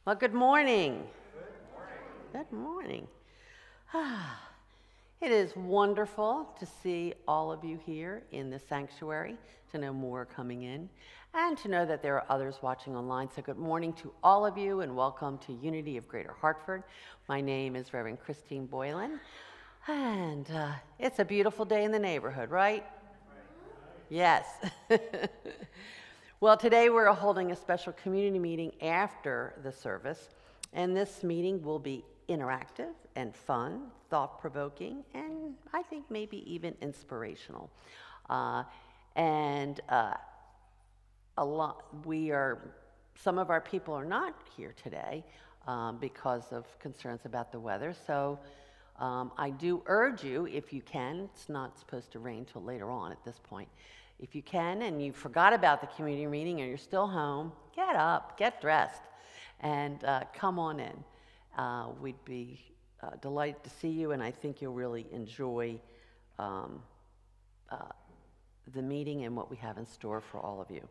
Well, good morning. Good morning. It is wonderful to see all of you here in the sanctuary, to know more coming in, and to know that there are others watching online. So good morning to all of you, and welcome to Unity of Greater Hartford. My name is Reverend Christine Boylan, and it's a beautiful day in the neighborhood, right? Yes. Well, today we're holding a special community meeting after the service, and this meeting will be interactive and fun, thought-provoking, and I think maybe even inspirational. Some of our people are not here today because of concerns about the weather, so I do urge you, if you can, it's not supposed to rain till later on at this point. If you can and you forgot about the community meeting and you're still home, get up, get dressed, and come on in. We'd be delighted to see you, and I think you'll really enjoy the meeting and what we have in store for all of you.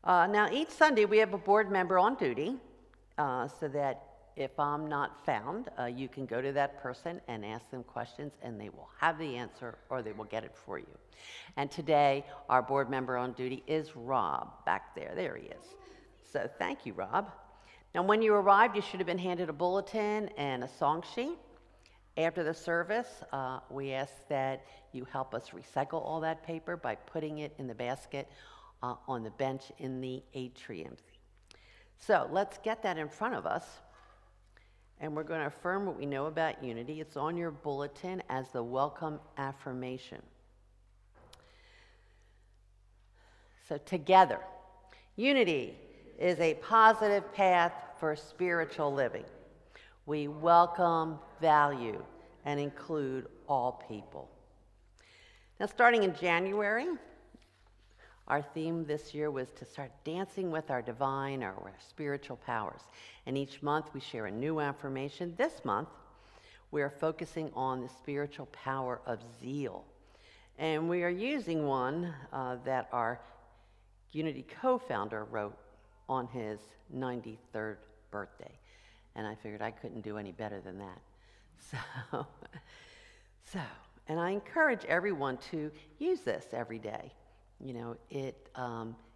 Now, each Sunday we have a board member on duty, so that if I'm not found, you can go to that person and ask them questions, and they will have the answer or they will get it for you. And today, our board member on duty is Rob, back there. There he is. So thank you, Rob. Now, when you arrived, you should have been handed a bulletin and a song sheet. After the service, we ask that you help us recycle all that paper by putting it in the basket on the bench in the atrium. So let's get that in front of us. And we're going to affirm what we know about unity. It's on your bulletin as the welcome affirmation. So together, unity is a positive path for spiritual living. We welcome, value, and include all people. Now, starting in January, our theme this year was to start dancing with our divine, our spiritual powers. And each month we share a new affirmation. This month, we are focusing on the spiritual power of zeal. And we are using one that our Unity co-founder wrote on his 93rd birthday. And I figured I couldn't do any better than that. And I encourage everyone to use this every day. You know, it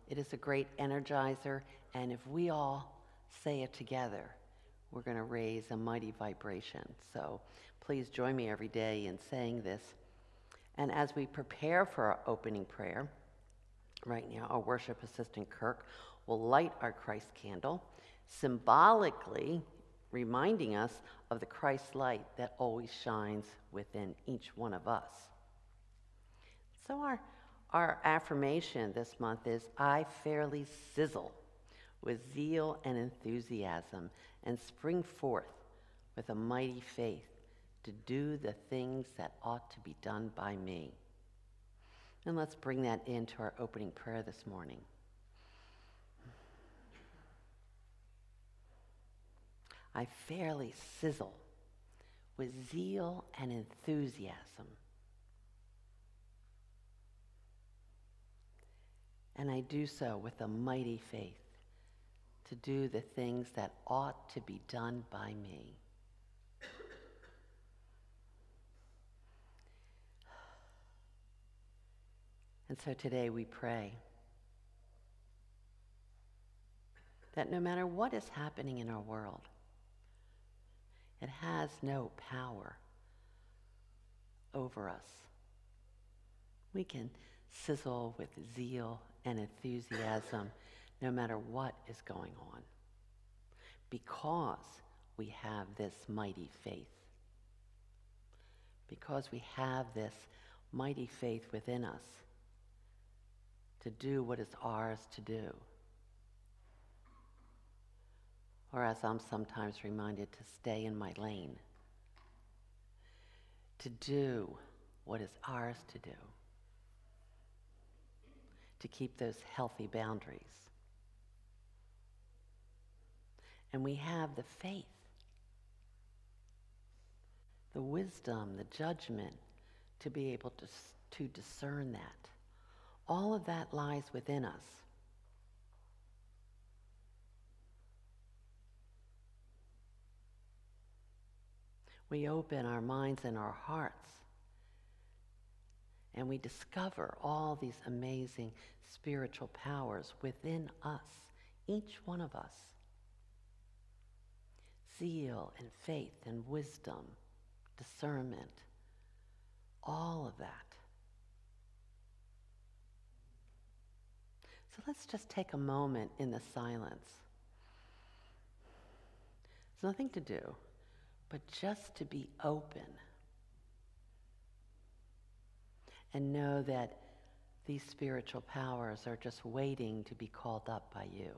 is a great energizer, and if we all say it together, we're going to raise a mighty vibration. So please join me every day in saying this. And as we prepare for our opening prayer, right now our worship assistant Kirk will light our Christ candle, symbolically reminding us of the Christ light that always shines within each one of us. So our affirmation this month is, I fairly sizzle with zeal and enthusiasm and spring forth with a mighty faith to do the things that ought to be done by me. And let's bring that into our opening prayer this morning. I fairly sizzle with zeal and enthusiasm. And I do so with a mighty faith to do the things that ought to be done by me. And so today we pray that no matter what is happening in our world, it has no power over us. We can sizzle with zeal and enthusiasm no matter what is going on, because we have this mighty faith. Because we have this mighty faith within us to do what is ours to do. Or as I'm sometimes reminded, to stay in my lane. To do what is ours to do. To keep those healthy boundaries. And we have the faith, the wisdom, the judgment to be able to to discern that. All of that lies within us. We open our minds and our hearts, and we discover all these amazing spiritual powers within us, each one of us. Zeal and faith and wisdom, discernment, all of that. So let's just take a moment in the silence. There's nothing to do, but just to be open and know that these spiritual powers are just waiting to be called up by you.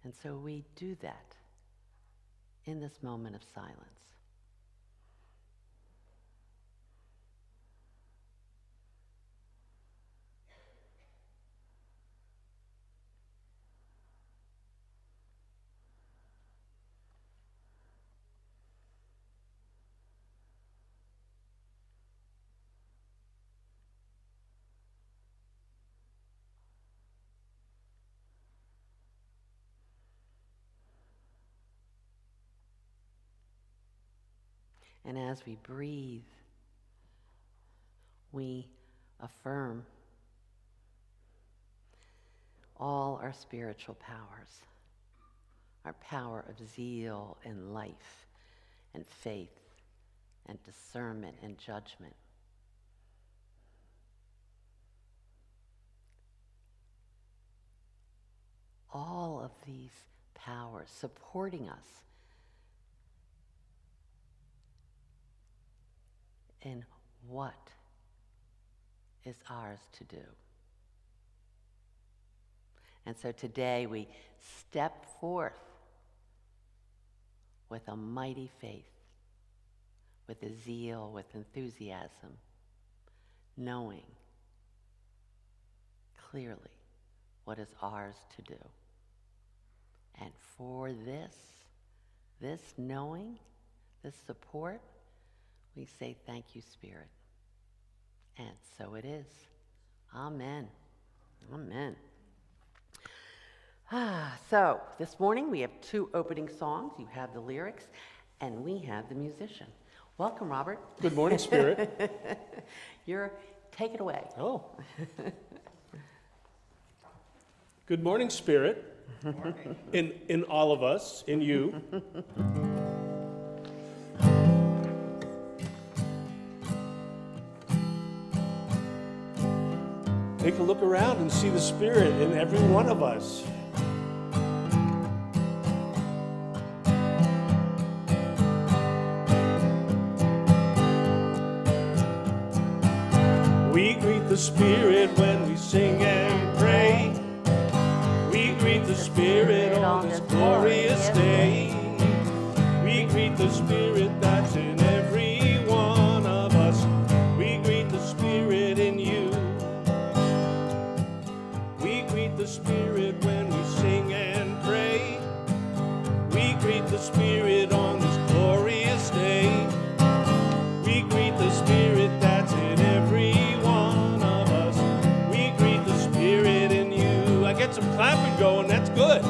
And so we do that in this moment of silence. And as we breathe, we affirm all our spiritual powers, our power of zeal and life and faith and discernment and judgment. All of these powers supporting us in what is ours to do. And so today we step forth with a mighty faith, with a zeal, with enthusiasm, knowing clearly what is ours to do. And for this knowing, this support, we say, thank you, Spirit. And so it is. Amen. Amen. So this morning we have 2 opening songs. You have the lyrics, and we have the musician. Welcome, Robert. Good morning, Spirit. Take it away. Oh. Good morning, Spirit. Good morning. In all of us, in you. Take a look around and see the Spirit in every one of us. We greet the Spirit when we sing and pray. We greet the Spirit on this glorious day. We greet the Spirit that's in every one of us. We greet the Spirit in you. We greet the Spirit when we sing and pray. We greet the Spirit on this glorious day. We greet the Spirit that's in every one of us. We greet the Spirit in you. I get some clapping going, that's good.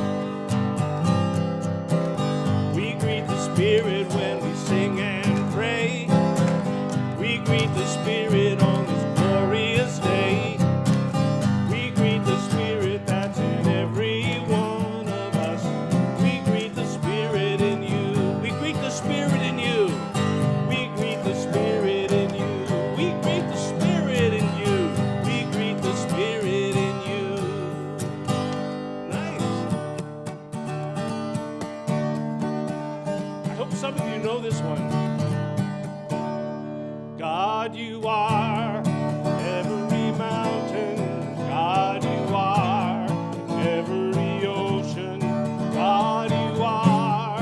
We greet the Spirit when we sing and pray. We greet the Spirit on this glorious day. We greet the Spirit that's in every one of us. We greet the Spirit in you. We greet the Spirit in you. We greet the Spirit in you. We greet the Spirit in you. We greet the Spirit in you. Nice. I hope some of you know this one. God, you are every mountain. God, you are every ocean. God, you are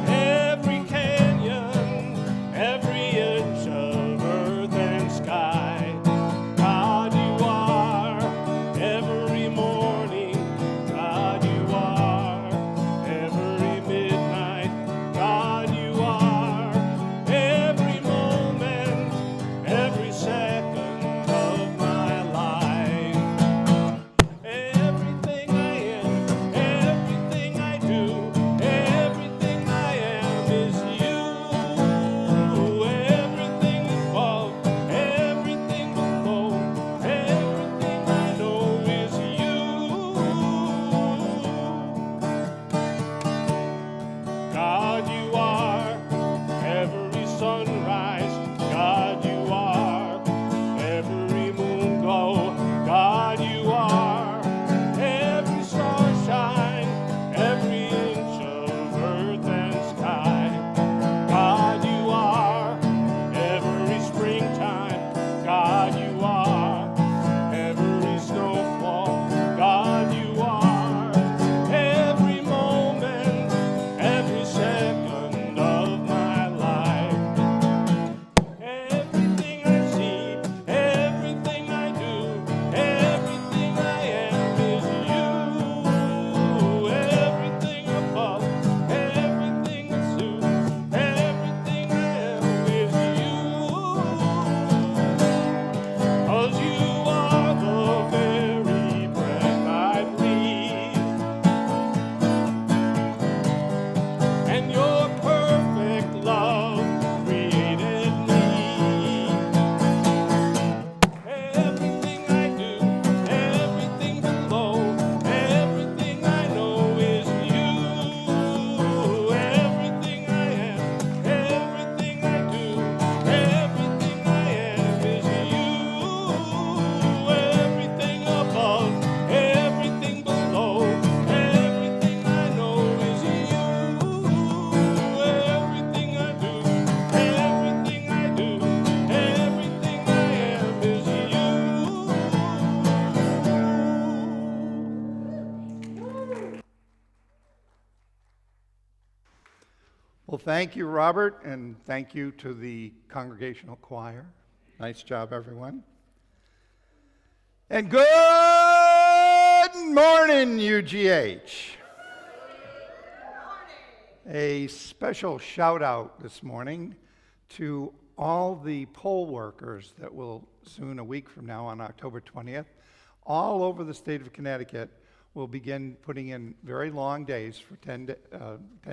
every canyon, every inch of earth and sky. God, you are every morning. God, you are every midnight. God, you are every moment. rise, God you are. Every moon glow, God you are. Every star shine, every inch of earth and sky, God you are. Every springtime, God you are. Every snowfall, God you are. Every moment, every second of my life. Everything I see, everything I do, everything I am is you. Everything above, everything that's new, everything I am is you. 'Cause you are the very breath I breathe, and your perfect love created me. Everything I do, everything below, everything I know is you. Everything I am, everything I do, everything I am is you. Everything above, everything below, everything I know is you. Everything I do, everything I do, everything I am is you. Well, thank you, Robert, and thank you to the congregational choir. Nice job, everyone. And good morning, UGH. A special shout out this morning to all the poll workers that will soon, a week from now on October 20th, all over the state of Connecticut will begin putting in very long days for 10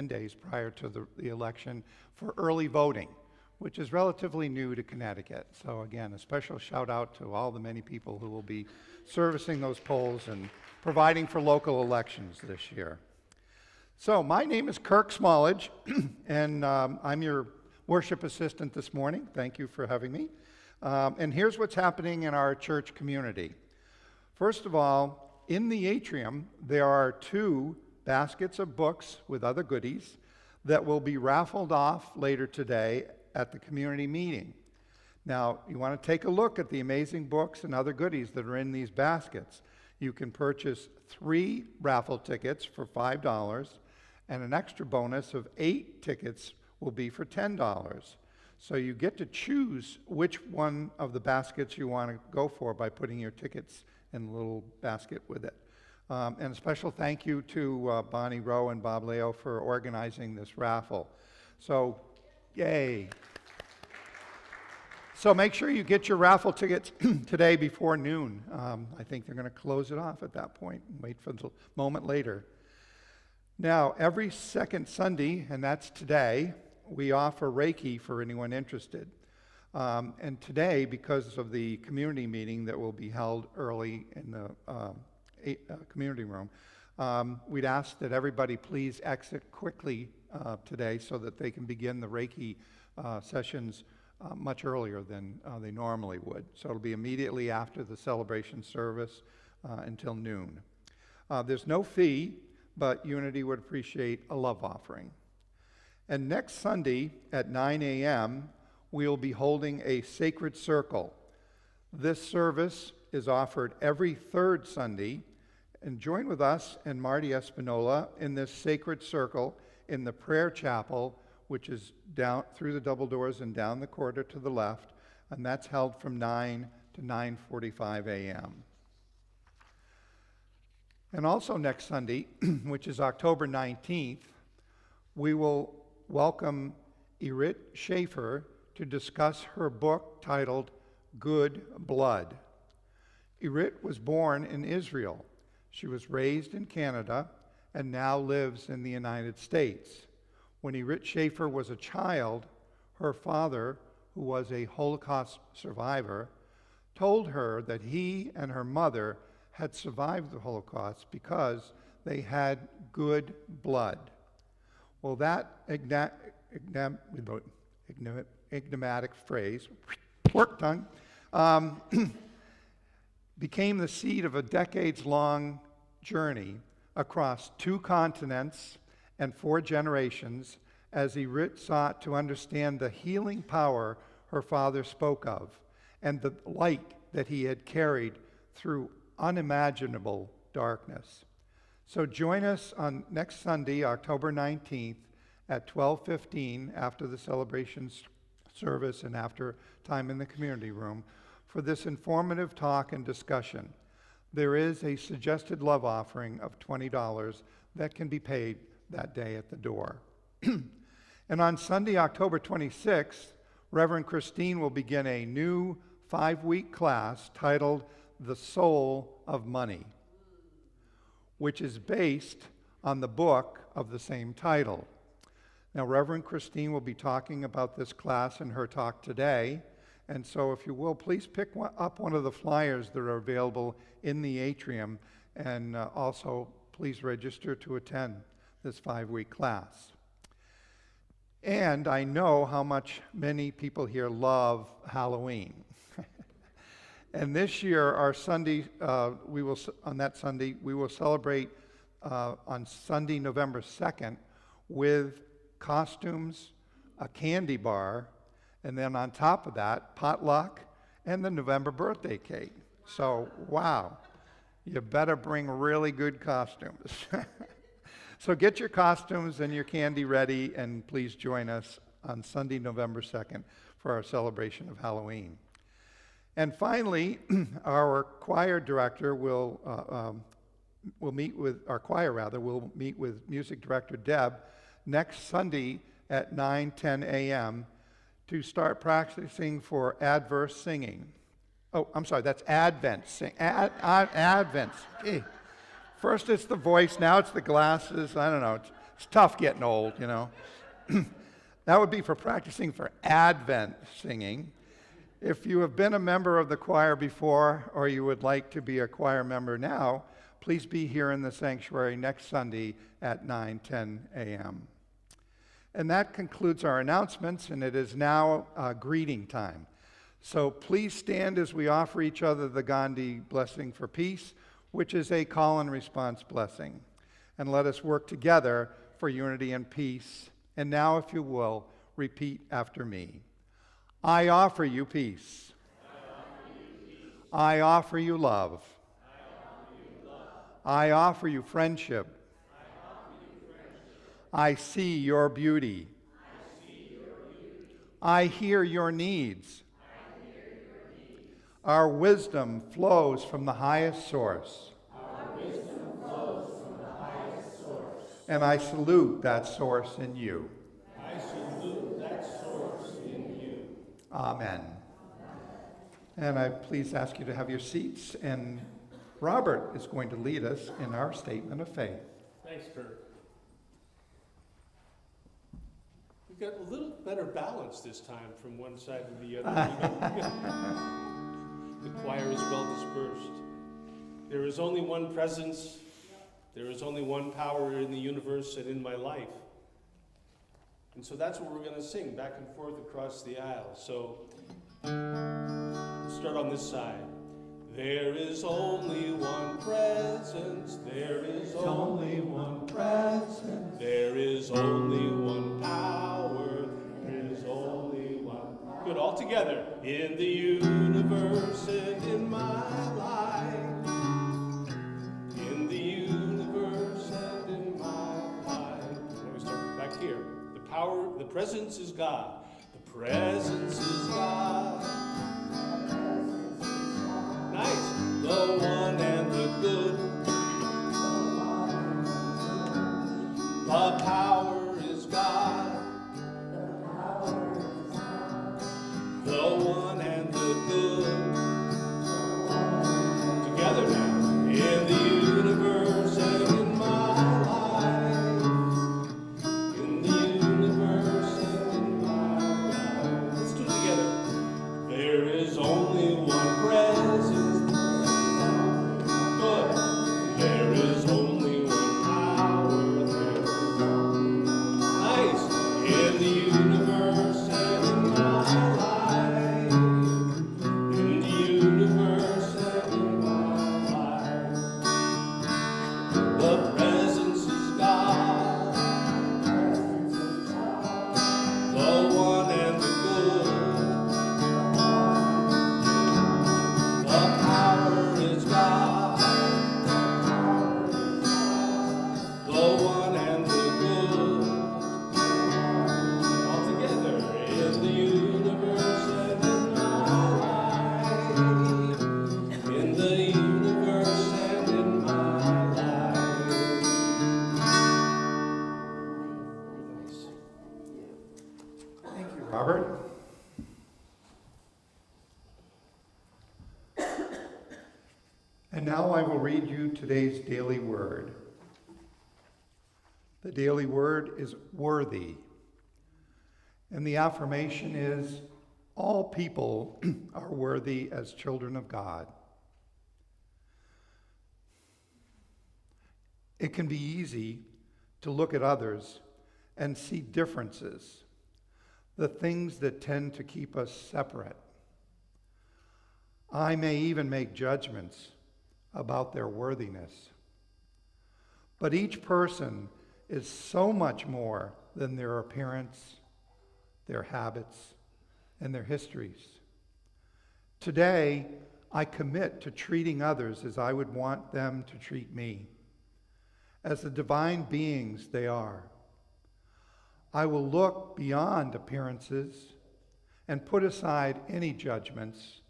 days prior to the election for early voting, which is relatively new to Connecticut. So again, a special shout out to all the many people who will be servicing those polls and providing for local elections this year. So my name is Kirk Smallage, and I'm your worship assistant this morning. Thank you for having me. And here's what's happening in our church community. First of all, in the atrium, there are 2 baskets of books with other goodies that will be raffled off later today at the community meeting. Now, you want to take a look at the amazing books and other goodies that are in these baskets. You can purchase 3 raffle tickets for $5, and an extra bonus of 8 tickets will be for $10. So you get to choose which one of the baskets you want to go for by putting your tickets in a little basket with it. And a special thank you to Bonnie Rowe and Bob Leo for organizing this raffle. So, yay. So make sure you get your raffle tickets today before noon. I think they're going to close it off at that point and wait for the moment later. Now, every second Sunday, and that's today, we offer Reiki for anyone interested. And today, because of the community meeting that will be held early in the community room, we'd ask that everybody please exit quickly today so that they can begin the Reiki sessions much earlier than they normally would. So it'll be immediately after the celebration service until noon. There's no fee, but Unity would appreciate a love offering. And next Sunday at 9 a.m., we'll be holding a sacred circle. This service is offered every 3rd Sunday, and join with us and Marty Espinola in this sacred circle in the prayer chapel, which is down through the double doors and down the corridor to the left, and that's held from 9 to 9:45 a.m. And also next Sunday, which is October 19th, we will welcome Irit Schaefer to discuss her book titled Good Blood. Irit was born in Israel. She was raised in Canada and now lives in the United States. When Irit Schaefer was a child, her father, who was a Holocaust survivor, told her that he and her mother had survived the Holocaust because they had good blood. Well, that enigmatic phrase, pork tongue, became the seed of a decades-long journey across 2 continents and 4 generations as he sought to understand the healing power her father spoke of and the light that he had carried through unimaginable darkness. So join us on next Sunday, October 19th at 12:15 after the celebration service and after time in the community room for this informative talk and discussion. There is a suggested love offering of $20 that can be paid that day at the door. And on Sunday, October 26th, Reverend Christine will begin a new 5-week class titled The Soul of Money, which is based on the book of the same title. Now, Reverend Christine will be talking about this class in her talk today, and so if you will, please pick up one of the flyers that are available in the atrium, and also please register to attend this 5-week class. And I know how much many people here love Halloween. And this year, our Sunday, on that Sunday, we will celebrate on Sunday, November 2nd, with costumes, a candy bar, and then on top of that, potluck and the November birthday cake. So, wow, you better bring really good costumes. So get your costumes and your candy ready, and please join us on Sunday, November 2nd for our celebration of Halloween. And finally, our choir director will meet with music director Deb next Sunday at 9:10 a.m. to start practicing for adverse singing. Oh, I'm sorry, that's Advent sing. Advent. Hey. First it's the voice, now it's the glasses. I don't know. It's tough getting old, you know. That would be for practicing for Advent singing. If you have been a member of the choir before or you would like to be a choir member now, please be here in the sanctuary next Sunday at 9:10 a.m. And that concludes our announcements, and it is now greeting time. So please stand as we offer each other the Gandhi blessing for peace, which is a call and response blessing. And let us work together for unity and peace. And now, if you will, repeat after me. I offer you peace. I offer you love. I offer you friendship. I see your beauty. I hear your needs. Our wisdom flows from the highest source. And I salute that source in you. Amen. And I please ask you to have your seats, and Robert is going to lead us in our statement of faith. Thanks, Kurt. We've got a little better balance this time from one side to the other. The choir is well dispersed. There is only one presence. There is only one power in the universe and in my life. And so that's what we're going to sing back and forth across the aisle. So let's start on this side. There is only one presence. There is only one presence. There is only one power. There is only one. Good, all together. In the universe and in my life. In the universe and in my life. Let me start back here. The presence is God. The presence is God. Nice. The one and the good. The power is God. The one and the good. Together now. In the universe and in my life. In the universe and in my life. Let's do it together. And now I will read you today's daily word. The daily word is worthy. And the affirmation is, all people are worthy as children of God. It can be easy to look at others and see differences, the things that tend to keep us separate. I may even make judgments about their worthiness. But each person is so much more than their appearance, their habits, and their histories. Today, I commit to treating others as I would want them to treat me, as the divine beings they are. I will look beyond appearances and put aside any judgments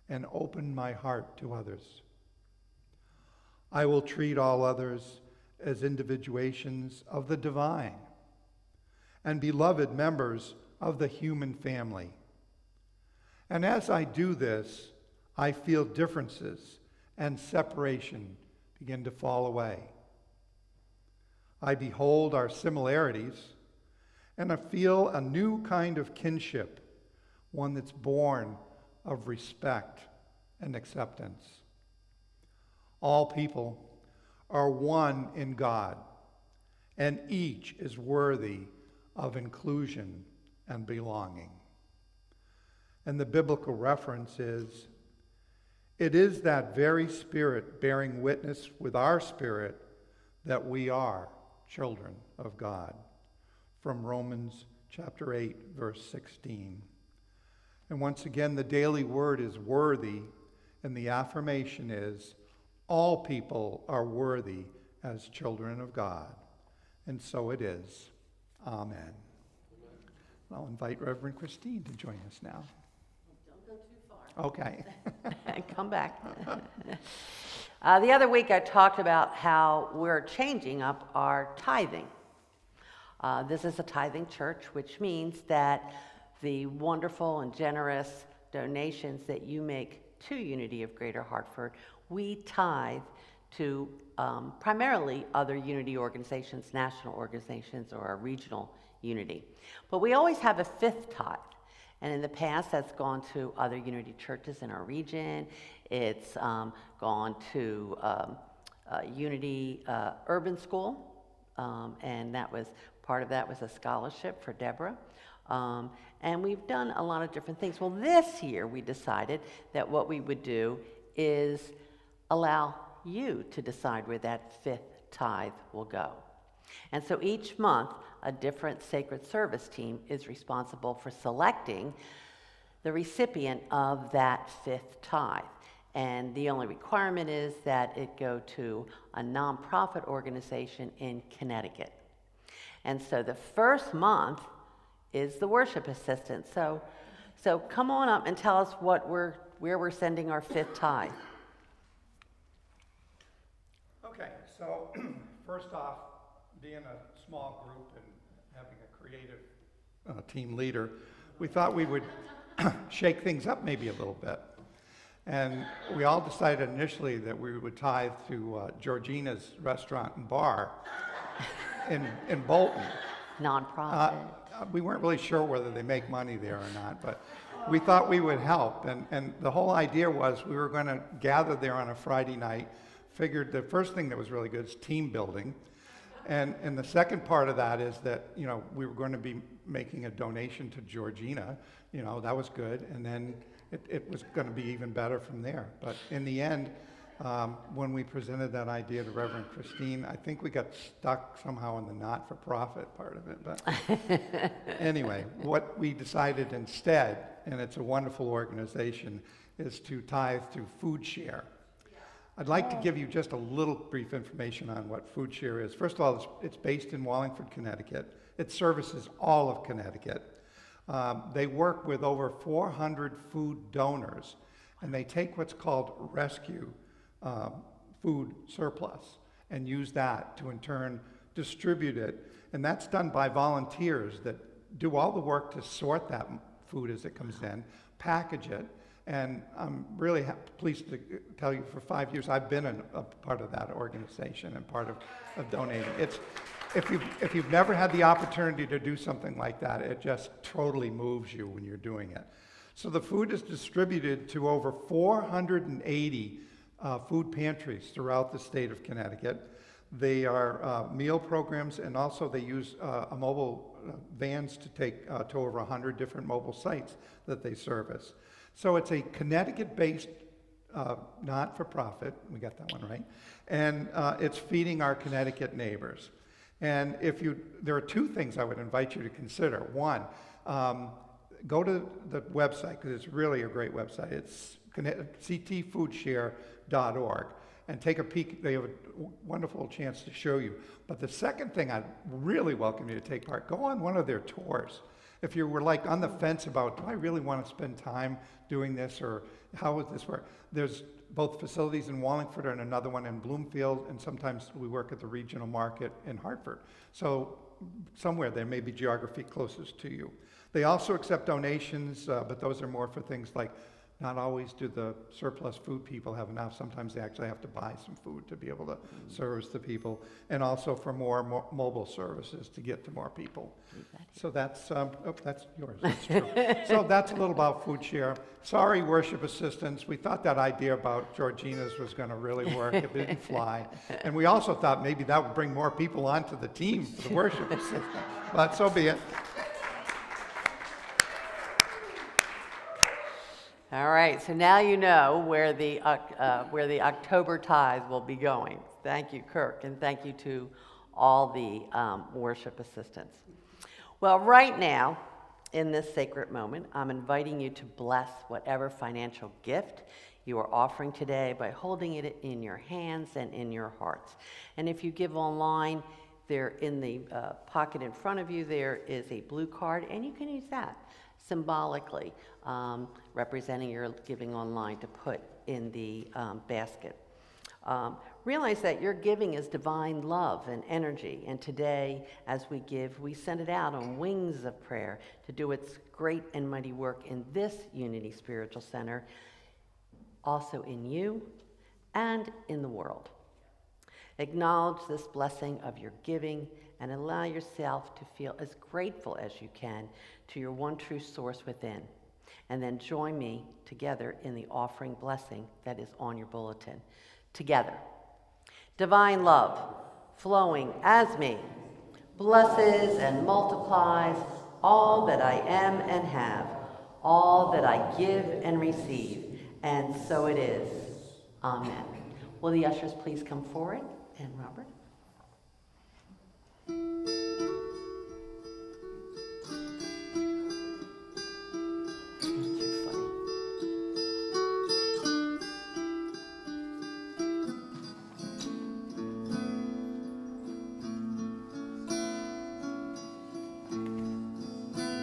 and open my heart to others. I will treat all others as individuations of the divine and beloved members of the human family. And as I do this, I feel differences and separation begin to fall away. I behold our similarities, and I feel a new kind of kinship, one that's born of respect and acceptance. All people are one in God, and each is worthy of inclusion and belonging. And the biblical reference is, it is that very Spirit bearing witness with our spirit that we are children of God. From Romans chapter 8, verse 16. And once again, the daily word is worthy, and the affirmation is, all people are worthy as children of God. And so it is. Amen. I'll invite Reverend Christine to join us now. Don't go too far. Okay. Come back. The other week I talked about how we're changing up our tithing. This is a tithing church, which means that the wonderful and generous donations that you make to Unity of Greater Hartford, we tithe to primarily other Unity organizations, national organizations, or a regional Unity. But we always have a fifth tithe. And in the past, that's gone to other Unity churches in our region. It's gone to Unity Urban School, and that was part of that was a scholarship for Deborah. And we've done a lot of different things. Well, this year we decided that what we would do is allow you to decide where that fifth tithe will go. And so each month, a different sacred service team is responsible for selecting the recipient of that fifth tithe. And the only requirement is that it go to a nonprofit organization in Connecticut. And so the first month is the worship assistant. So come on up and tell us where we're sending our fifth tithe. Okay, so first off, being a small group and having a creative team leader, we thought we would shake things up maybe a little bit. And we all decided initially that we would tithe to Georgina's Restaurant and Bar in Bolton. Nonprofit. We weren't really sure whether they make money there or not, but we thought we would help. And the whole idea was we were going to gather there on a Friday night. Figured the first thing that was really good is team building. And the second part of that is that, we were going to be making a donation to Georgina. That was good. And then it was going to be even better from there. But in the end, when we presented that idea to Reverend Christine, I think we got stuck somehow in the not-for-profit part of it. But anyway, what we decided instead, and it's a wonderful organization, is to tithe to Food Share. I'd like to give you just a little brief information on what Food Share is. First of all, it's based in Wallingford, Connecticut. It services all of Connecticut. They work with over 400 food donors, and they take what's called rescue food surplus and use that to in turn distribute it. And that's done by volunteers that do all the work to sort that food as it comes in, package it, and I'm really pleased to tell you for 5 years I've been a part of that organization and part of donating. If you've never had the opportunity to do something like that, it just totally moves you when you're doing it. So the food is distributed to over 480 food pantries throughout the state of Connecticut. They are meal programs, and also they use a mobile vans to take to over 100 different mobile sites that they service. So it's a Connecticut-based not-for-profit, we got that one right, and it's feeding our Connecticut neighbors. And there are two things I would invite you to consider. One, go to the website, because it's really a great website. It's ctfoodshare.org, and take a peek. They have a wonderful chance to show you. But the second thing, I'd really welcome you to take part. Go on one of their tours. If you were like on the fence about, do I really want to spend time doing this, or how would this work? There's both facilities in Wallingford and another one in Bloomfield, and sometimes we work at the regional market in Hartford. So somewhere there may be geography closest to you. They also accept donations, but those are more for things like, not always do the surplus food people have enough. Sometimes they actually have to buy some food to be able to service the people, and also for more mobile services to get to more people. So that's that's yours. That's true. So that's a little about Food Share. Sorry, worship assistants. We thought that idea about Georgina's was going to really work. It didn't fly. And we also thought maybe that would bring more people onto the team for the worship assistant. But so be it. All right, so now you know where the October tithe will be going. Thank you, Kirk, and thank you to all the worship assistants. Well, right now, in this sacred moment, I'm inviting you to bless whatever financial gift you are offering today by holding it in your hands and in your hearts. And if you give online, there in the pocket in front of you, there is a blue card, and you can use that symbolically, representing your giving online to put in the basket. Realize that your giving is divine love and energy, and today, as we give, we send it out on wings of prayer to do its great and mighty work in this Unity Spiritual Center, also in you and in the world. Acknowledge this blessing of your giving and allow yourself to feel as grateful as you can to your one true source within. And then join me together in the offering blessing that is on your bulletin. Together. Divine love, flowing as me, blesses and multiplies all that I am and have, all that I give and receive, and so it is. Amen. Will the ushers please come forward? And Robert?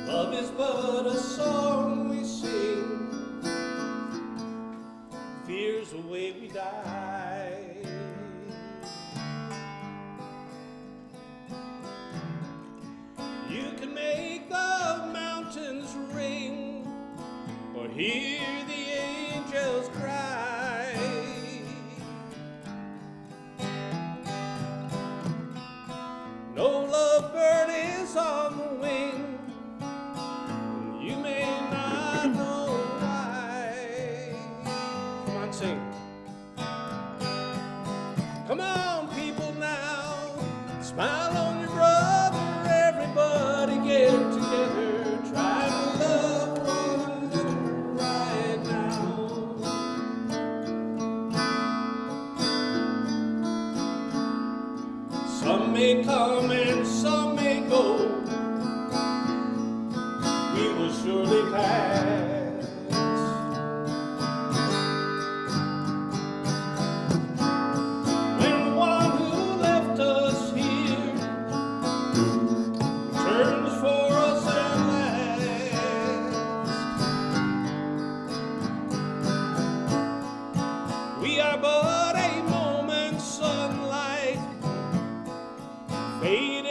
Love is but a song we sing, fear's the way we die. You can make the mountains ring, or hear the angels cry. No lovebird is on the wing, you may not know why. Come on, sing. Come on, people now, smile on your brother, everybody get together, try to love one another right now. Some may come and some may go, we will surely pass. When the one who left us here returns for us at last, we are but a moment's sunlight, fading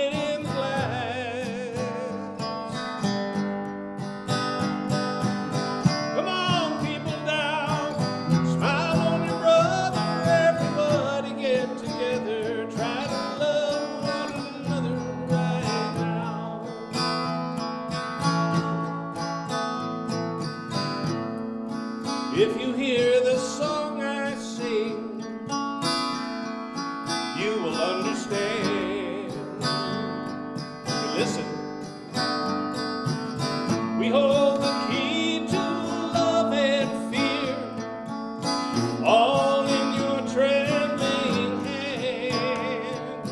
If you hear the song I sing, you will understand. Okay, listen. We hold the key to love and fear, all in your trembling hand.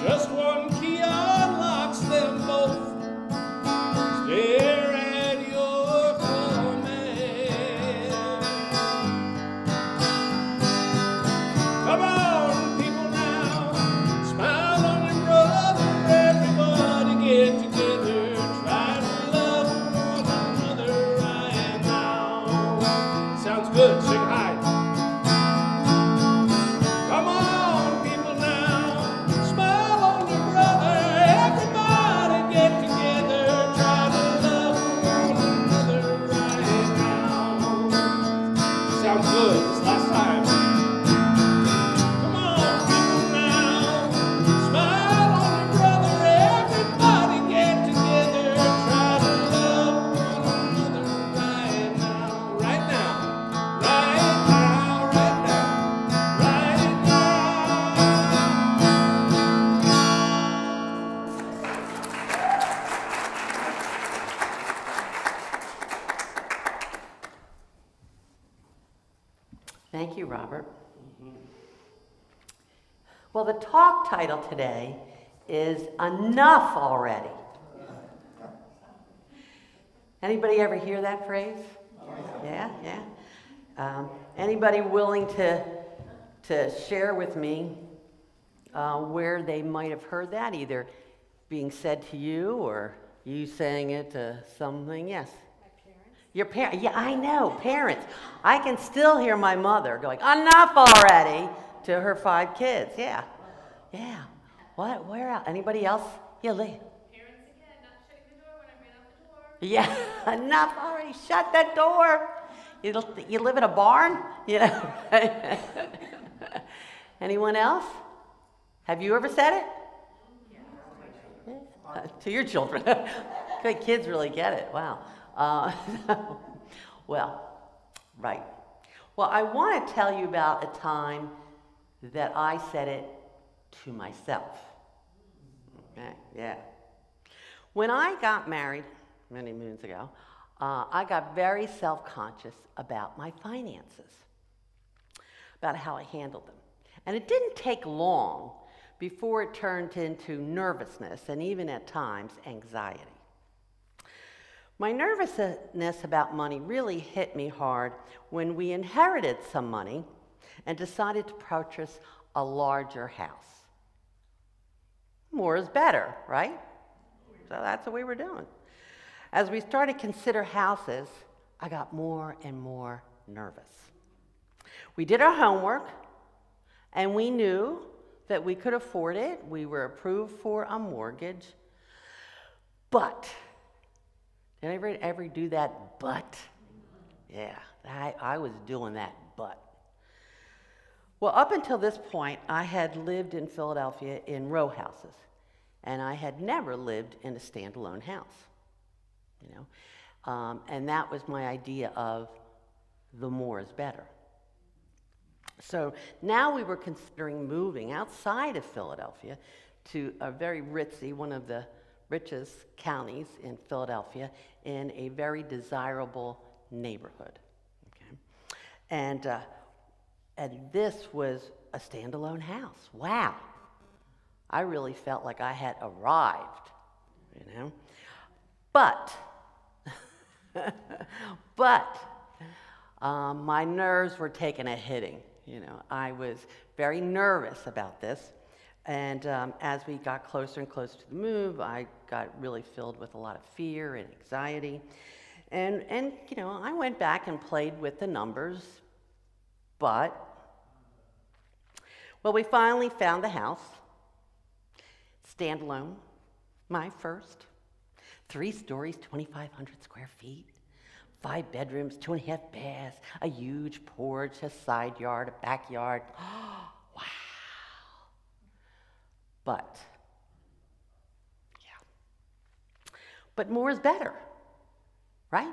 Just one key unlocks them both. Stare at your command. Come on, people now, smile on your brother. Everybody get together, try to love one another right now. Sounds good. Sing high. Come on, people now, smile on your brother. Everybody get together, try to love one another right now. Sounds good. This last time. Come on, people now, smile on your brother. Everybody get together, try to love one another right now. Right now. Right now. Right now. Right now. Thank you, Robert. Well, the talk title today is Enough Already. Anybody ever hear that phrase? Yeah. Anybody willing to share with me where they might have heard that, either being said to you or you saying it to something? Yes. Your parents? Yeah, I know, parents. I can still hear my mother going, enough already, to her 5 kids. Yeah. What? Where else? Anybody else? Yeah, Lee. Parents again, not shutting the door when I ran out the door. Yeah, enough already. Shut that door. You live in a barn? You know? Anyone else? Have you ever said it? Yeah. To your children. Good kids really get it. Wow. Well, right. Well, I want to tell you about a time that I said it to myself. Okay, yeah. When I got married many moons ago, I got very self-conscious about my finances, about how I handled them. And it didn't take long before it turned into nervousness and even at times anxiety. My nervousness about money really hit me hard when we inherited some money and decided to purchase a larger house. More is better, right? So that's what we were doing. As we started to consider houses, I got more and more nervous. We did our homework, and we knew that we could afford it. We were approved for a mortgage. But, did I ever do that but? Yeah, I was doing that but. Well, up until this point, I had lived in Philadelphia in row houses, and I had never lived in a standalone house, you know, and that was my idea of the more is better. So now we were considering moving outside of Philadelphia to a very ritzy, one of the richest counties in Philadelphia, in a very desirable neighborhood. Okay? And this was a standalone house. Wow. I really felt like I had arrived, you know. But my nerves were taking a hitting. You know, I was very nervous about this. And as we got closer and closer to the move, I got really filled with a lot of fear and anxiety. And you know, I went back and played with the numbers, but, well, we finally found the house, standalone, my first, 3 stories, 2,500 square feet, 5 bedrooms, 2.5 baths, a huge porch, a side yard, a backyard. Wow. But, yeah. But more is better. right?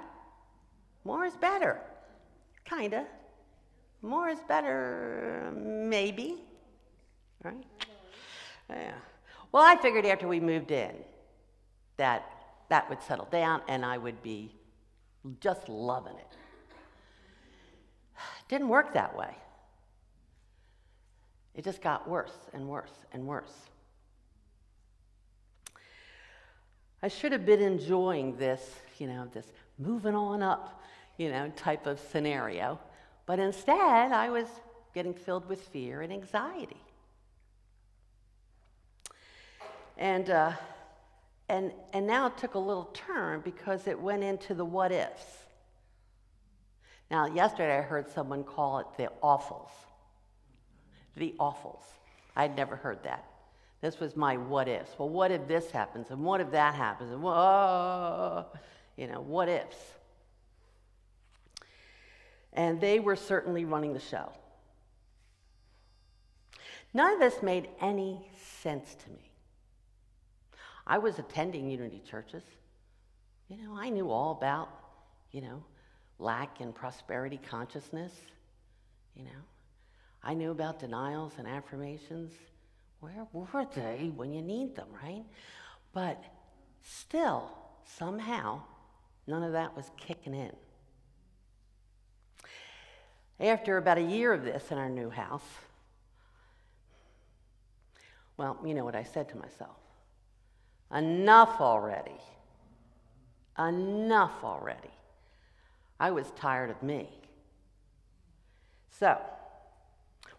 More is better, kinda. More is better, maybe, right? Yeah. Well, I figured after we moved in that would settle down and I would be just loving it. Didn't work that way. It just got worse and worse and worse. I should have been enjoying this, this moving on up, type of scenario. But instead, I was getting filled with fear and anxiety. And now it took a little turn because it went into the what ifs. Now, yesterday I heard someone call it the awfuls. The awfuls. I'd never heard that. This was my what ifs. Well, what if this happens? And what if that happens? And what ifs? And they were certainly running the show. None of this made any sense to me. I was attending Unity churches. I knew all about, lack and prosperity consciousness. I knew about denials and affirmations. Where were they when you need them, right? But still, somehow, none of that was kicking in. After about a year of this in our new house, well, you know what I said to myself? Enough already. Enough already. I was tired of me. So,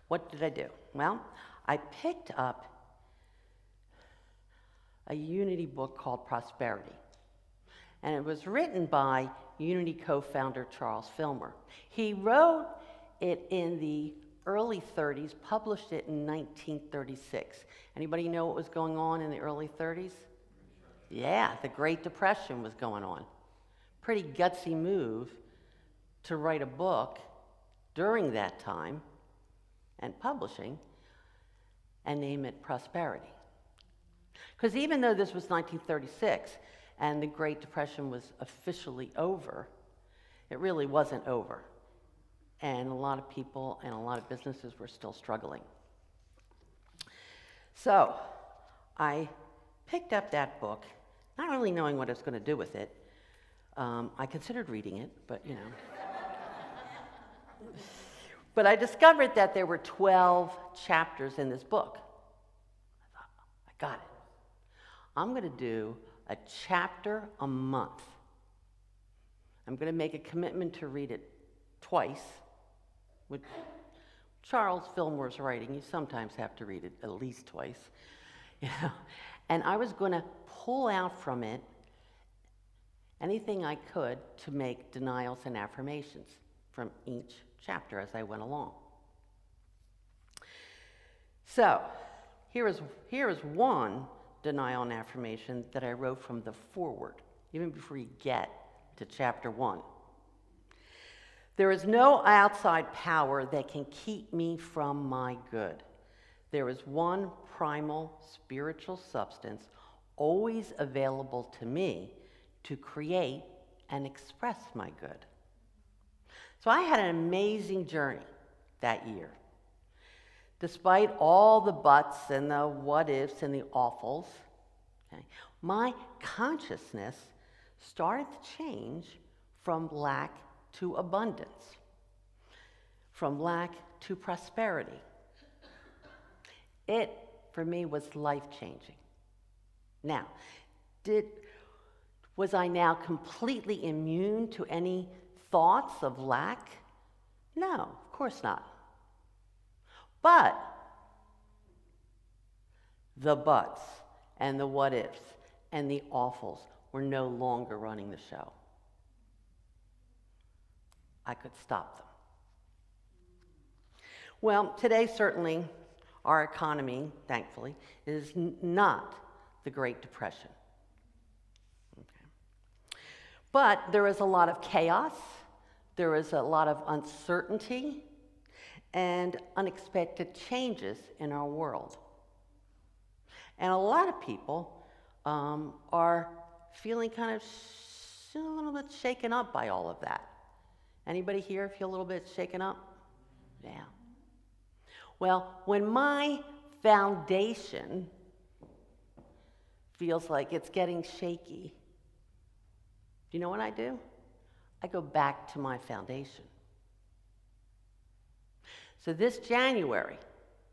what did I do? Well, I picked up a Unity book called Prosperity. And it was written by Unity co-founder Charles Filmer. He wrote it in the early 30s, published it in 1936. Anybody know what was going on in the early 30s? Yeah, the Great Depression was going on. Pretty gutsy move to write a book during that time and publishing and name it Prosperity. Because even though this was 1936 and the Great Depression was officially over, it really wasn't over. And a lot of people and a lot of businesses were still struggling. So I picked up that book, not really knowing what I was going to do with it. I considered reading it, but But I discovered that there were 12 chapters in this book. I thought, I got it. I'm going to do a chapter a month. I'm going to make a commitment to read it twice. With Charles Fillmore's writing, you sometimes have to read it at least twice. And I was going to pull out from it anything I could to make denials and affirmations from each chapter as I went along. So, here is one denial and affirmation that I wrote from the foreword, even before you get to chapter 1. There is no outside power that can keep me from my good. There is one primal spiritual substance always available to me to create and express my good. So I had an amazing journey that year. Despite all the buts and the what-ifs and the awfuls, my consciousness started to change from lack to abundance, from lack to prosperity. It, for me, was life-changing. Now, was I now completely immune to any thoughts of lack? No, of course not. But the buts and the what-ifs and the awfuls were no longer running the show. I could stop them. Well, today certainly our economy, thankfully, is not the Great Depression. Okay. But there is a lot of chaos, there is a lot of uncertainty, and unexpected changes in our world. And a lot of people are feeling kind of a little bit shaken up by all of that. Anybody here feel a little bit shaken up? Yeah. Well, when my foundation feels like it's getting shaky, do you know what I do? I go back to my foundation. So this January,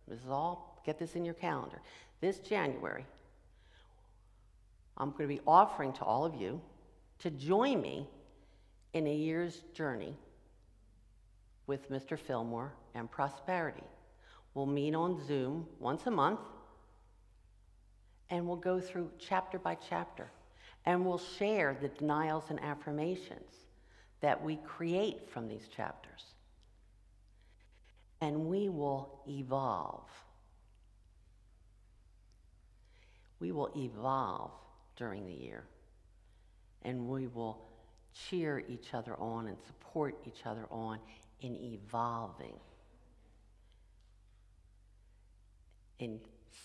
this is all, get this in your calendar. This January, I'm going to be offering to all of you to join me in a year's journey with Mr. Fillmore and Prosperity. We'll meet on Zoom once a month, and we'll go through chapter by chapter, and we'll share the denials and affirmations that we create from these chapters. And we will evolve. We will evolve during the year, and we will cheer each other on and support each other on in evolving, in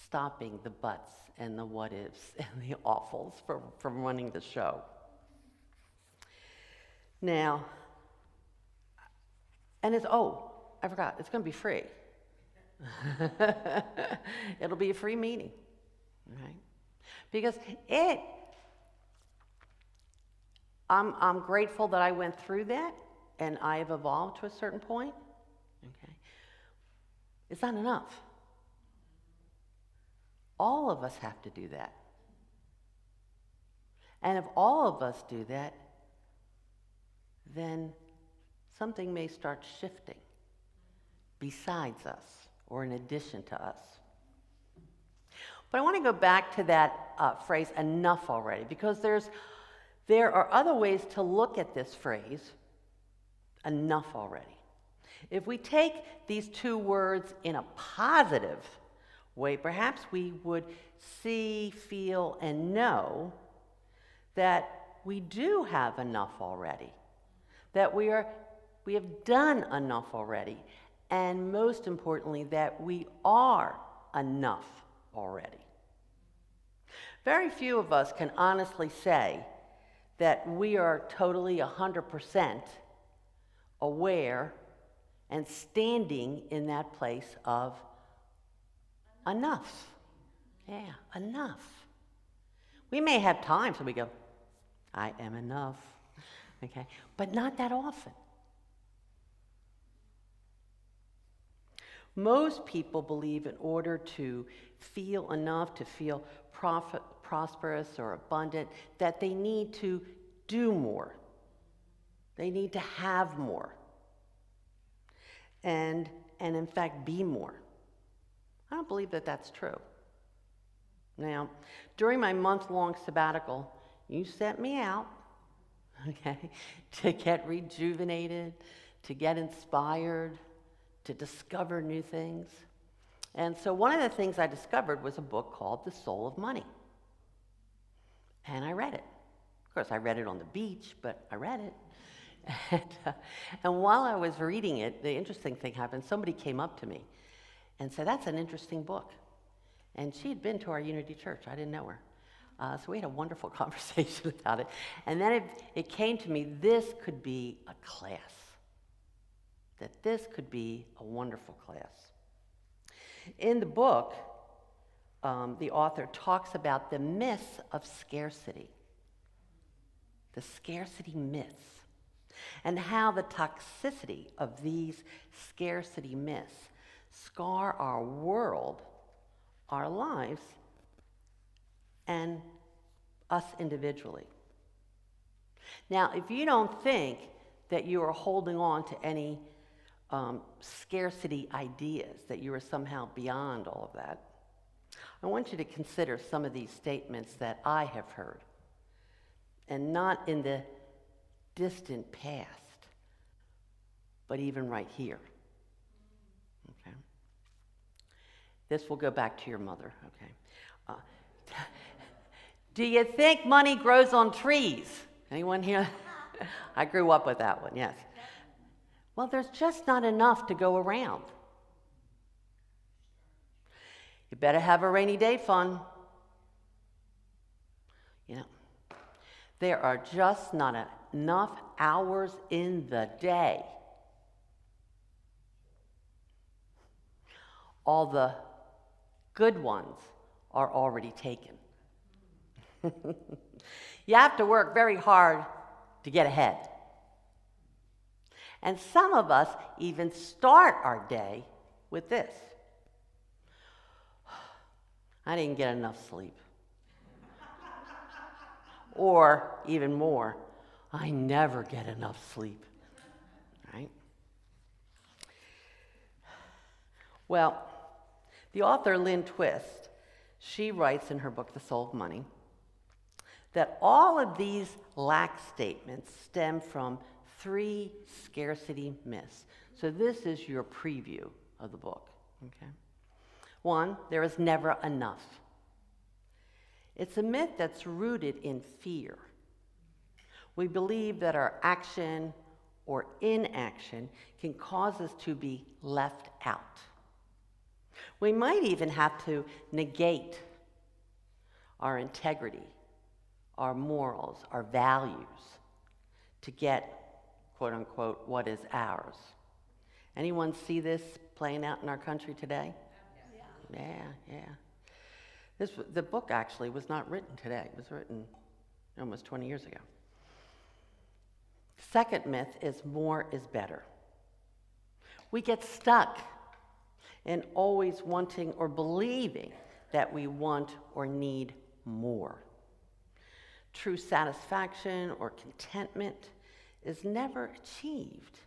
stopping the buts and the what-ifs and the awfuls from running the show. Now, and I forgot, it's going to be free. It'll be a free meeting, right? Because I'm grateful that I went through that and I have evolved to a certain point. Okay, it's not enough. All of us have to do that. And if all of us do that, then something may start shifting besides us or in addition to us. But I want to go back to that phrase, enough already, because there are other ways to look at this phrase, enough already. If we take these two words in a positive way, perhaps we would see, feel, and know that we do have enough already, that we have done enough already, and most importantly, that we are enough already. Very few of us can honestly say that we are totally 100% aware and standing in that place of enough. Yeah, enough. We may have times when we go, I am enough, okay? But not that often. Most people believe in order to feel enough, to feel prosperous or abundant, that they need to do more. They need to have more. And in fact, be more. I don't believe that that's true. Now, during my month-long sabbatical, you sent me out, okay, to get rejuvenated, to get inspired, to discover new things. And so one of the things I discovered was a book called The Soul of Money. And I read it. Of course, I read it on the beach, but I read it. And while I was reading it, the interesting thing happened. Somebody came up to me and said, that's an interesting book. And she had been to our Unity Church. I didn't know her. So we had a wonderful conversation about it. And then it came to me, this could be a class. That this could be a wonderful class. In the book, the author talks about the myths of scarcity. The scarcity myths. And how the toxicity of these scarcity myths scar our world, our lives, and us individually. Now, if you don't think that you are holding on to any scarcity ideas, that you are somehow beyond all of that, I want you to consider some of these statements that I have heard, and not in the distant past, but even right here. Okay? This will go back to your mother, okay? Do you think money grows on trees? Anyone here? I grew up with that one, yes. Well, there's just not enough to go around. You better have a rainy day fund. You know, There are just not enough hours in the day. All the good ones are already taken. You have to work very hard to get ahead. And some of us even start our day with this: I didn't get enough sleep. Or even more, I never get enough sleep. Right? Well, the author Lynn Twist, she writes in her book, The Soul of Money, that all of these lack statements stem from 3 scarcity myths. So this is your preview of the book. Okay? 1, there is never enough. It's a myth that's rooted in fear. We believe that our action or inaction can cause us to be left out. We might even have to negate our integrity, our morals, our values to get, quote unquote, what is ours. Anyone see this playing out in our country today? Yeah. The book actually was not written today. It was written almost 20 years ago. Second myth is more is better. We get stuck in always wanting or believing that we want or need more. True satisfaction or contentment is never achieved,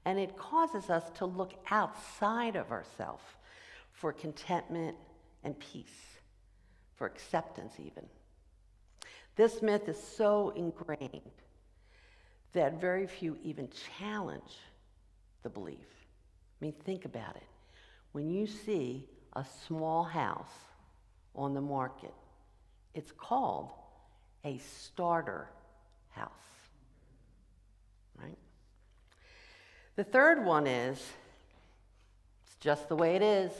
and it causes us to look outside of ourselves for contentment and peace, for acceptance even. This myth is so ingrained that very few even challenge the belief. I mean, think about it. When you see a small house on the market, it's called a starter house, right? The third one is, it's just the way it is.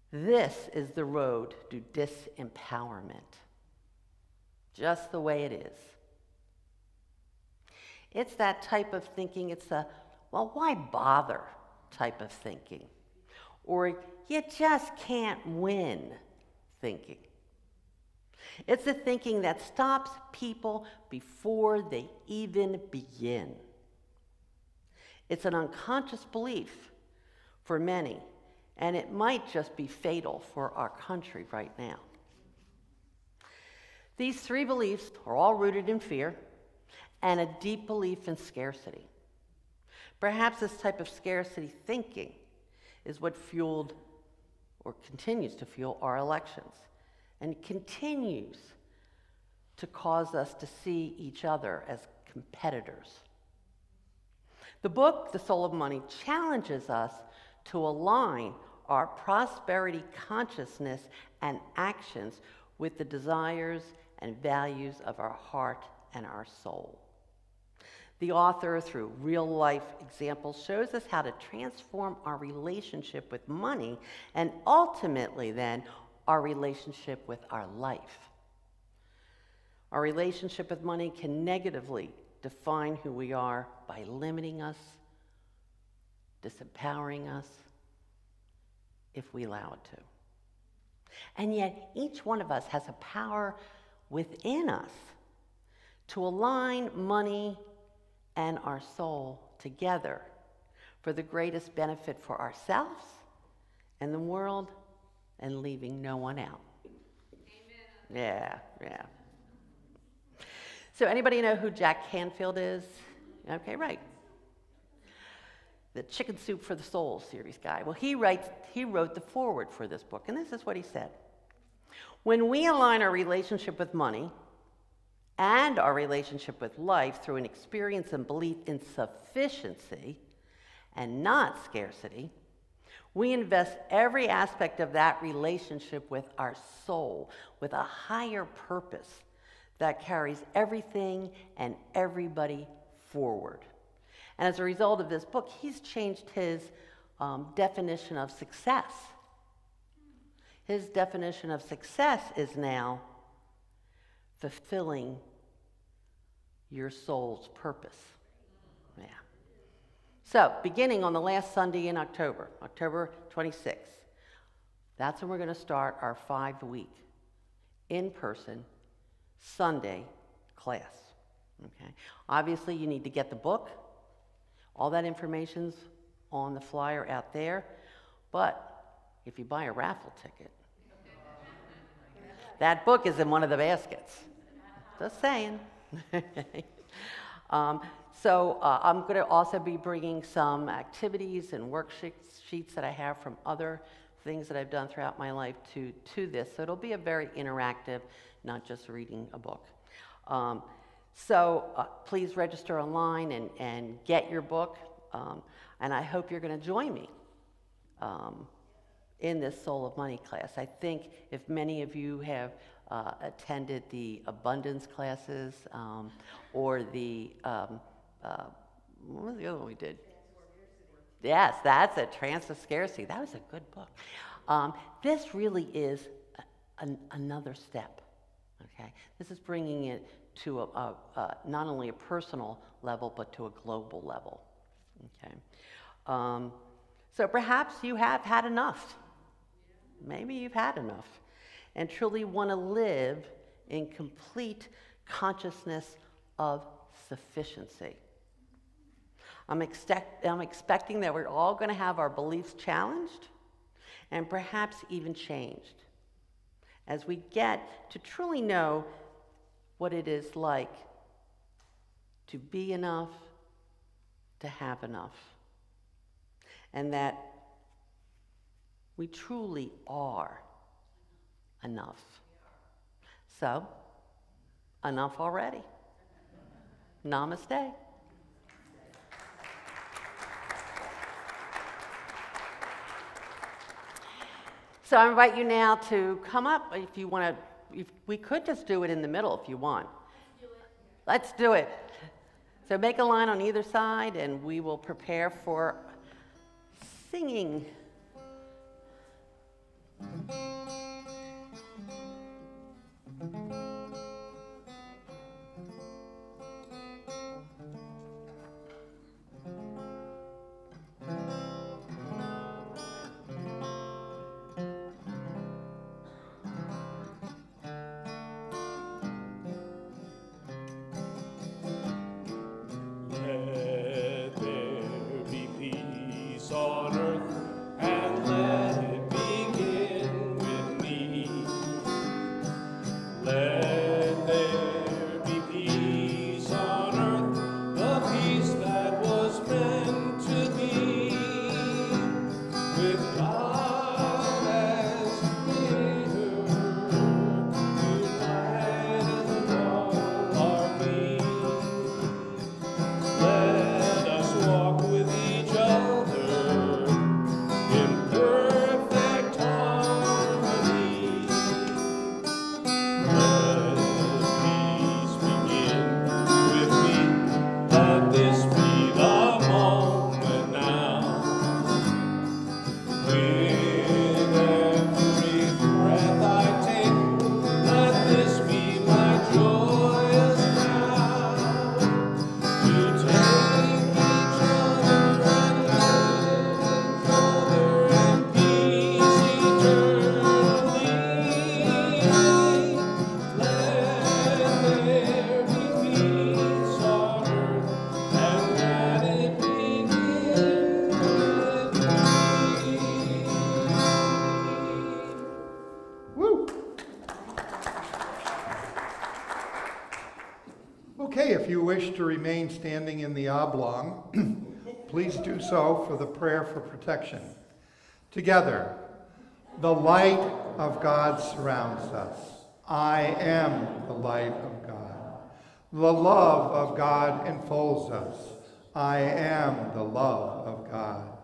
This is the road to disempowerment. Just the way it is. It's that type of thinking, it's a, well, why bother type of thinking. Or you just can't win thinking. It's the thinking that stops people before they even begin. It's an unconscious belief for many, and it might just be fatal for our country right now. These 3 beliefs are all rooted in fear and a deep belief in scarcity. Perhaps this type of scarcity thinking is what fueled or continues to fuel our elections and continues to cause us to see each other as competitors. The book, The Soul of Money, challenges us to align our prosperity consciousness and actions with the desires and values of our heart and our soul. The author, through real-life examples, shows us how to transform our relationship with money and ultimately then our relationship with our life. Our relationship with money can negatively define who we are by limiting us, disempowering us, if we allow it to. And yet, each one of us has a power within us to align money and our soul together for the greatest benefit for ourselves and the world, and leaving no one out. Amen. Yeah. So anybody know who Jack Canfield is? Okay, right. The Chicken Soup for the Soul series guy. Well, he wrote the foreword for this book, and this is what he said. When we align our relationship with money and our relationship with life through an experience and belief in sufficiency and not scarcity, we invest every aspect of that relationship with our soul, with a higher purpose that carries everything and everybody forward. And as a result of this book, he's changed his definition of success. His definition of success is now fulfilling your soul's purpose. Yeah. So, beginning on the last Sunday in October, October 26th, that's when we're going to start our 5-week in-person Sunday class. Okay. Obviously, you need to get the book. All that information's on the flyer out there. But if you buy a raffle ticket, that book is in one of the baskets. Just saying. I'm going to also be bringing some activities and worksheets that I have from other things that I've done throughout my life to this. So it'll be a very interactive, not just reading a book. Please register online and get your book. And I hope you're going to join me in this Soul of Money class. I think if many of you have attended the abundance classes or the, what was the other one we did? Yes, that's it, Transform Scarcity. That was a good book. This really is another step, okay? This is bringing it to not only a personal level, but to a global level, okay? So perhaps you have had enough. Maybe you've had enough and truly want to live in complete consciousness of sufficiency. I'm expecting that we're all going to have our beliefs challenged and perhaps even changed as we get to truly know what it is like to be enough, to have enough, and that we truly are enough. So, enough already. Namaste. So I invite you now to come up if you want to. We could just do it in the middle if you want. Let's do it. So make a line on either side and we will prepare for singing. Let there be peace on earth, and let it begin with me. Let there be peace on earth, the peace that was meant to be, with God as creator, united in all our being. Let us walk with each other in perfect harmony. Let peace begin with me. Let this be the moment now. With every breath I take, let this be my joyous vow. To take each other and live together in peace eternally. Let there be peace on earth, and let it begin with me. Woo! Okay, if you wish to remain standing in the oblong, please do so for the prayer for protection. Together, the light of God surrounds us. I am the light of God. The love of God enfolds us. I am the love of God.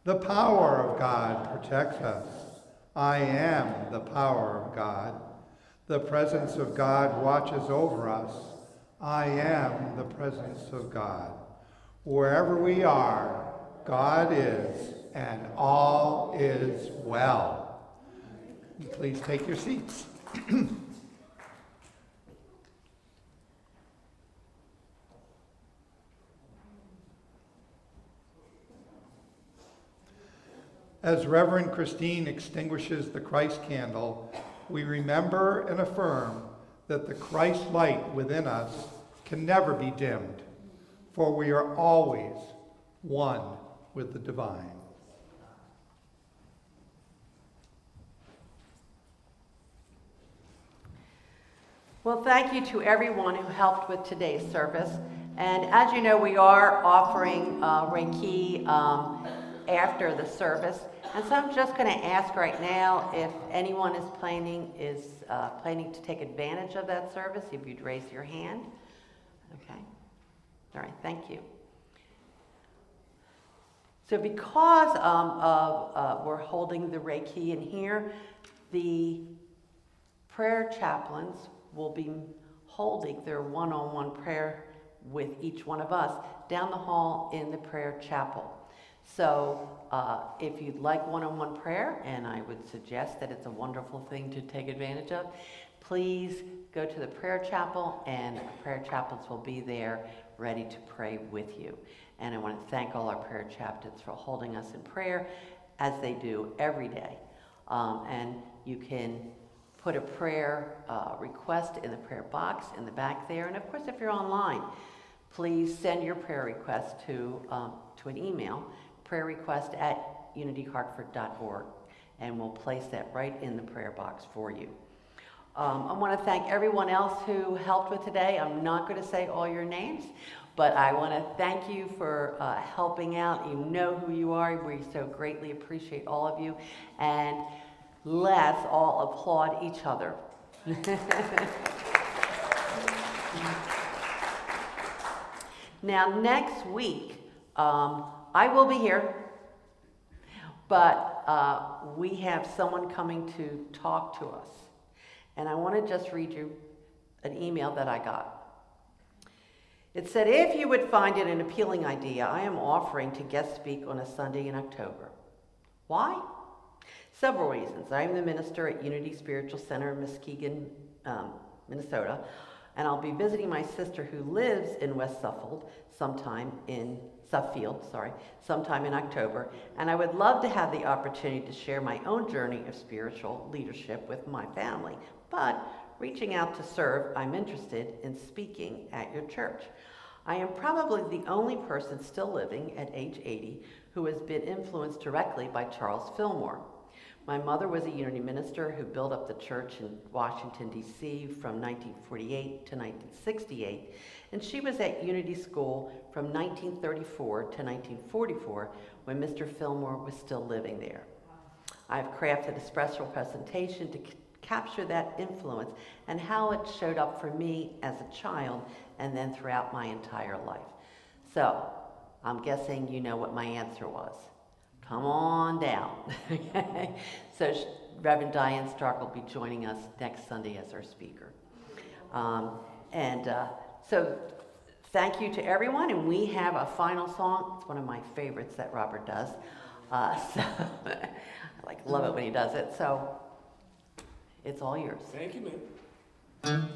The power of God protects us. I am the power of God. The presence of God watches over us. I am the presence of God. Wherever we are, God is, and all is well. Please take your seats. As Reverend Christine extinguishes the Christ candle, we remember and affirm that the Christ light within us can never be dimmed, for we are always one with the divine. Well, thank you to everyone who helped with today's service. And as you know, we are offering Reiki after the service. And so I'm just going to ask right now if anyone is planning to take advantage of that service, if you'd raise your hand. Okay. All right, thank you. So because we're holding the Reiki in here, the prayer chaplains will be holding their one-on-one prayer with each one of us down the hall in the prayer chapel. So if you'd like one-on-one prayer, and I would suggest that it's a wonderful thing to take advantage of, please go to the prayer chapel, and the prayer chaplains will be there ready to pray with you. And I want to thank all our prayer chaplains for holding us in prayer, as they do every day. And you can put a prayer request in the prayer box in the back there. And of course, if you're online, please send your prayer request to an email, prayerrequest@unityhartford.org, and we'll place that right in the prayer box for you. I want to thank everyone else who helped with today. I'm not going to say all your names, but I want to thank you for helping out. You know who you are. We so greatly appreciate all of you. And let's all applaud each other. Now, next week, I will be here, but we have someone coming to talk to us. And I want to just read you an email that I got. It said, if you would find it an appealing idea, I am offering to guest speak on a Sunday in October. Why? Several reasons. I am the minister at Unity Spiritual Center in Muskegon, Minnesota, and I'll be visiting my sister who lives in West Suffield sometime in October, and I would love to have the opportunity to share my own journey of spiritual leadership with my family. But reaching out to serve, I'm interested in speaking at your church. I am probably the only person still living at age 80 who has been influenced directly by Charles Fillmore. My mother was a Unity minister who built up the church in Washington, D.C. from 1948 to 1968, and she was at Unity School from 1934 to 1944 when Mr. Fillmore was still living there. I've crafted a special presentation to capture that influence and how it showed up for me as a child and then throughout my entire life. So, I'm guessing you know what my answer was. Come on down. So Reverend Diane Stark will be joining us next Sunday as our speaker. So thank you to everyone, and we have a final song. It's one of my favorites that Robert does. So I love it when he does it. So it's all yours. Thank you, ma'am.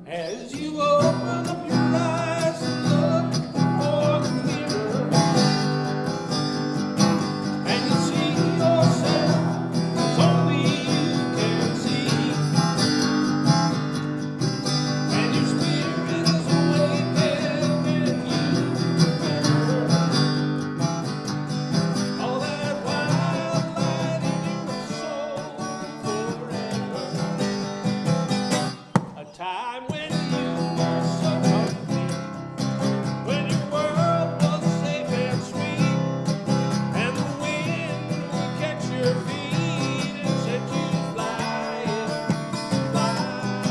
As you open up your eyes and look for the mirror, and you see yourself as only you can see, and your spirit is awakened when you remember all that wild light in your soul forever. A time when you were so complete, when your world was safe and sweet, and the wind would catch your feet and set you flying, flying.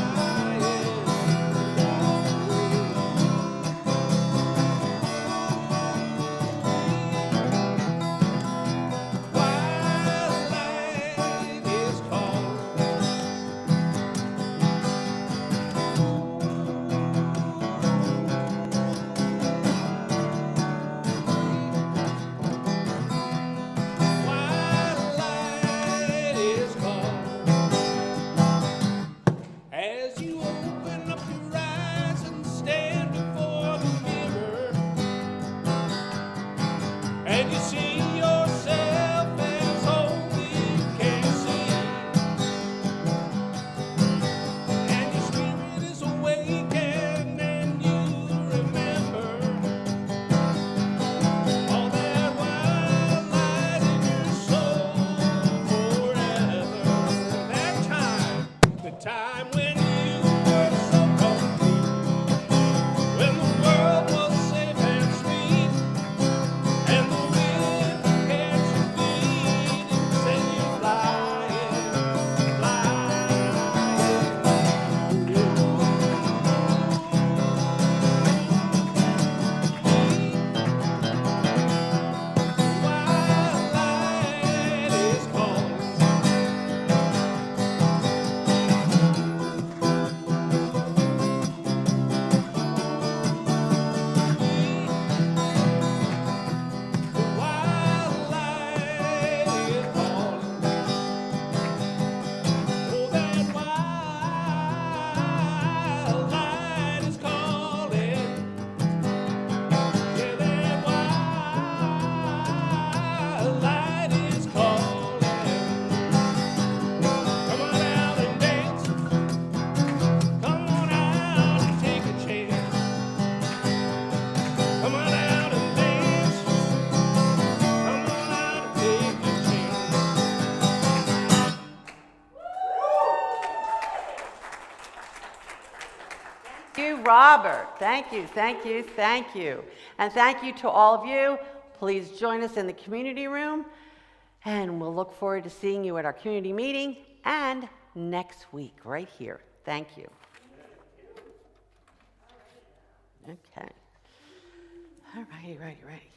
You, Robert. Thank you, thank you, thank you. And thank you to all of you. Please join us in the community room, and we'll look forward to seeing you at our community meeting and next week right here. Thank you. Okay. All righty, righty, righty.